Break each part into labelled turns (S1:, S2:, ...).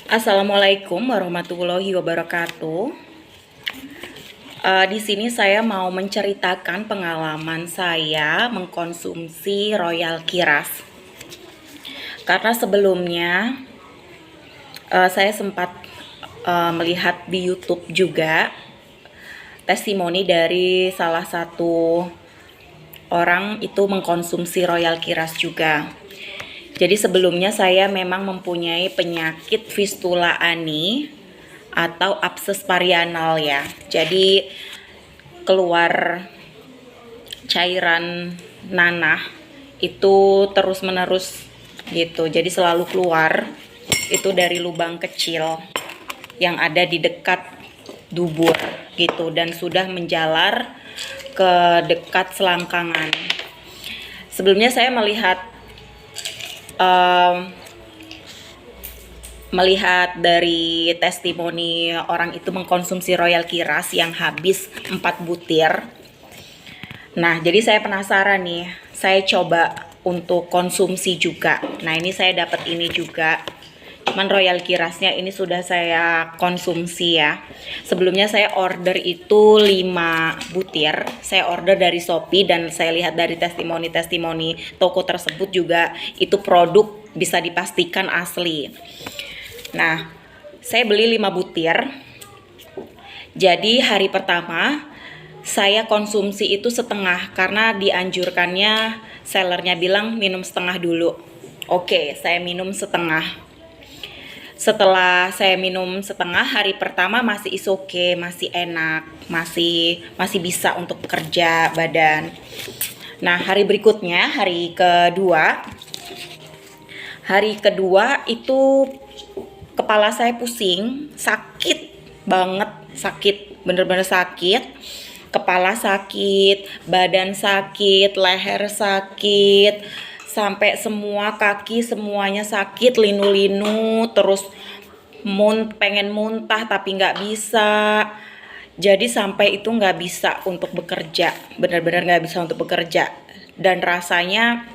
S1: Assalamualaikum warahmatullahi wabarakatuh. Di sini saya mau menceritakan pengalaman saya mengkonsumsi Royal Kiras. Karena sebelumnya saya sempat melihat di YouTube juga testimoni dari salah satu orang itu mengkonsumsi Royal Kiras juga. Jadi sebelumnya saya memang mempunyai penyakit fistula ani atau abses perianal ya. Jadi keluar cairan nanah itu terus-menerus gitu. Jadi selalu keluar itu dari lubang kecil yang ada di dekat dubur gitu dan sudah menjalar ke dekat selangkangan. Sebelumnya saya melihat dari testimoni orang itu mengkonsumsi Royal Kiras yang habis 4 butir. Nah, jadi saya penasaran nih, saya coba untuk konsumsi juga. Nah, ini saya dapat ini juga. Cuman Royal Kirasnya ini sudah saya konsumsi ya. Sebelumnya saya order itu 5 butir. Saya order dari Shopee dan saya lihat dari testimoni-testimoni toko tersebut juga itu produk bisa dipastikan asli. Nah, saya beli 5 butir. Jadi hari pertama saya konsumsi itu setengah karena dianjurkannya sellernya bilang minum setengah dulu. Oke, saya minum setengah. Setelah saya minum setengah, hari pertama masih oke, masih enak, masih bisa untuk bekerja badan. Nah, hari berikutnya, hari kedua itu kepala saya pusing, sakit banget, bener-bener sakit. Kepala sakit, badan sakit, leher sakit, sampai semua kaki semuanya sakit, linu-linu, terus pengen muntah tapi nggak bisa. Jadi sampai itu nggak bisa untuk bekerja, bener-bener nggak bisa untuk bekerja. Dan rasanya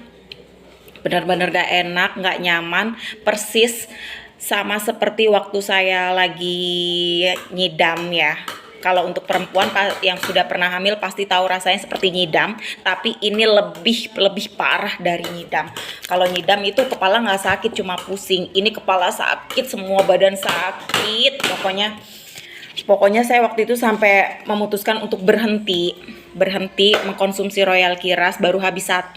S1: benar-benar gak enak, gak nyaman, persis sama seperti waktu saya lagi nyidam ya. Kalau untuk perempuan yang sudah pernah hamil pasti tahu rasanya seperti nyidam, tapi ini lebih parah dari nyidam. Kalau nyidam itu kepala nggak sakit, cuma pusing. Ini kepala sakit, semua badan sakit. Pokoknya saya waktu itu sampai memutuskan untuk berhenti mengkonsumsi Royal Kiras baru habis 1.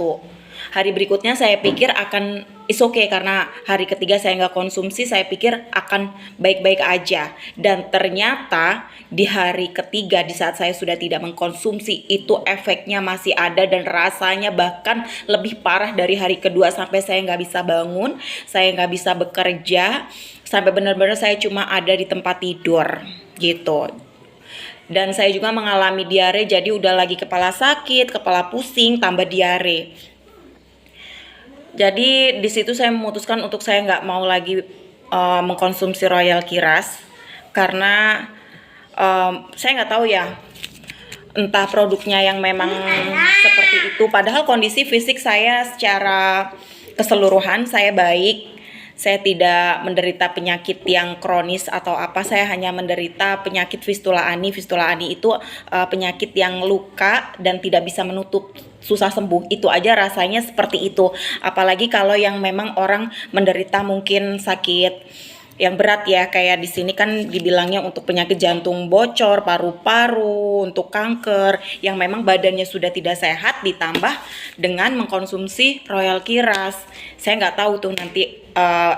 S1: Hari berikutnya saya pikir akan okay karena hari ketiga saya nggak konsumsi, saya pikir akan baik-baik aja. Dan ternyata di hari ketiga di saat saya sudah tidak mengkonsumsi itu efeknya masih ada dan rasanya bahkan lebih parah dari hari kedua, sampai saya nggak bisa bangun, saya nggak bisa bekerja, sampai benar-benar saya cuma ada di tempat tidur gitu. Dan saya juga mengalami diare, jadi udah lagi kepala sakit, kepala pusing, tambah diare. Jadi di situ saya memutuskan untuk saya nggak mau lagi mengkonsumsi Royal Kiras karena saya nggak tahu ya, entah produknya yang memang seperti itu. Padahal kondisi fisik saya secara keseluruhan saya baik. Saya tidak menderita penyakit yang kronis atau apa, saya hanya menderita penyakit fistula ani. Fistula ani itu penyakit yang luka dan tidak bisa menutup, susah sembuh. Itu aja rasanya seperti itu. Apalagi kalau yang memang orang menderita mungkin sakit yang berat ya, kayak di sini kan dibilangnya untuk penyakit jantung bocor, paru-paru, untuk kanker, yang memang badannya sudah tidak sehat ditambah dengan mengkonsumsi Royal Kiras. Saya nggak tahu tuh nanti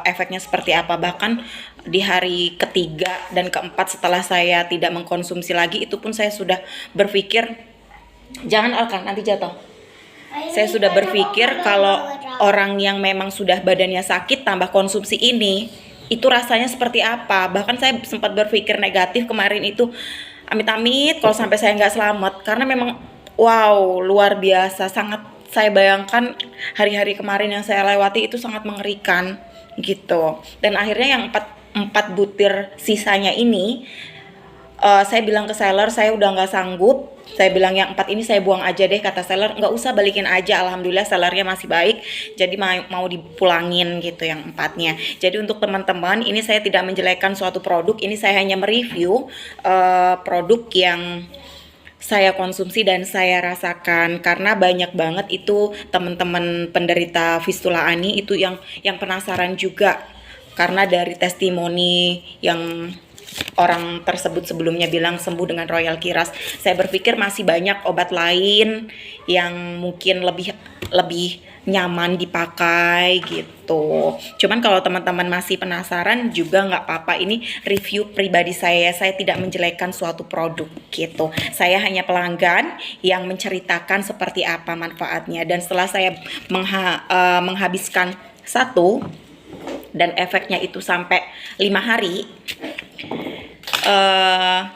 S1: efeknya seperti apa. Bahkan di hari ketiga dan keempat setelah saya tidak mengkonsumsi lagi, itu pun saya sudah berpikir, jangan Alkan, nanti jatuh. Saya sudah berpikir kalau orang yang memang sudah badannya sakit tambah konsumsi ini, itu rasanya seperti apa. Bahkan saya sempat berpikir negatif kemarin itu, amit-amit kalau sampai saya nggak selamat, karena memang wow, luar biasa. Sangat saya bayangkan hari-hari kemarin yang saya lewati itu sangat mengerikan gitu. Dan akhirnya yang 4 butir sisanya ini, saya bilang ke seller saya udah nggak sanggup, Saya bilang yang 4 ini saya buang aja deh, kata seller. Nggak usah, balikin aja. Alhamdulillah sellernya masih baik, jadi mau dipulangin gitu yang 4-nya. Jadi untuk teman-teman, ini saya tidak menjelekkan suatu produk, ini saya hanya mereview produk yang saya konsumsi dan saya rasakan, karena banyak banget itu teman-teman penderita fistula ani itu yang penasaran juga, karena dari testimoni yang orang tersebut sebelumnya bilang sembuh dengan Royal Kiras. Saya berpikir masih banyak obat lain yang mungkin lebih nyaman dipakai gitu. Cuman kalau teman-teman masih penasaran juga nggak apa-apa. Ini review pribadi saya tidak menjelekkan suatu produk gitu. Saya hanya pelanggan yang menceritakan seperti apa manfaatnya, dan setelah saya menghabiskan satu dan efeknya itu sampai 5 hari,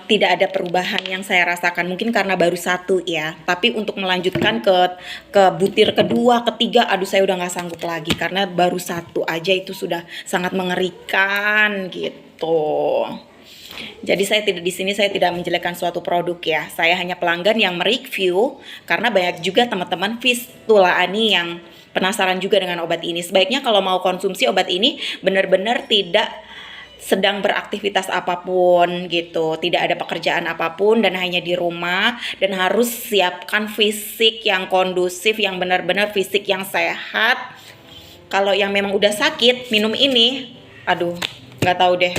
S1: tidak ada perubahan yang saya rasakan. Mungkin karena baru satu ya, tapi untuk melanjutkan ke butir kedua, ketiga, aduh saya udah nggak sanggup lagi, karena baru satu aja itu sudah sangat mengerikan gitu. Jadi saya tidak menjelekkan suatu produk ya. Saya hanya pelanggan yang mereview, karena banyak juga teman-teman fistula ani yang penasaran juga dengan obat ini. Sebaiknya kalau mau konsumsi obat ini benar-benar tidak sedang beraktivitas apapun gitu, tidak ada pekerjaan apapun dan hanya di rumah, dan harus siapkan fisik yang kondusif, yang benar-benar fisik yang sehat. Kalau yang memang udah sakit minum ini, aduh nggak tahu deh.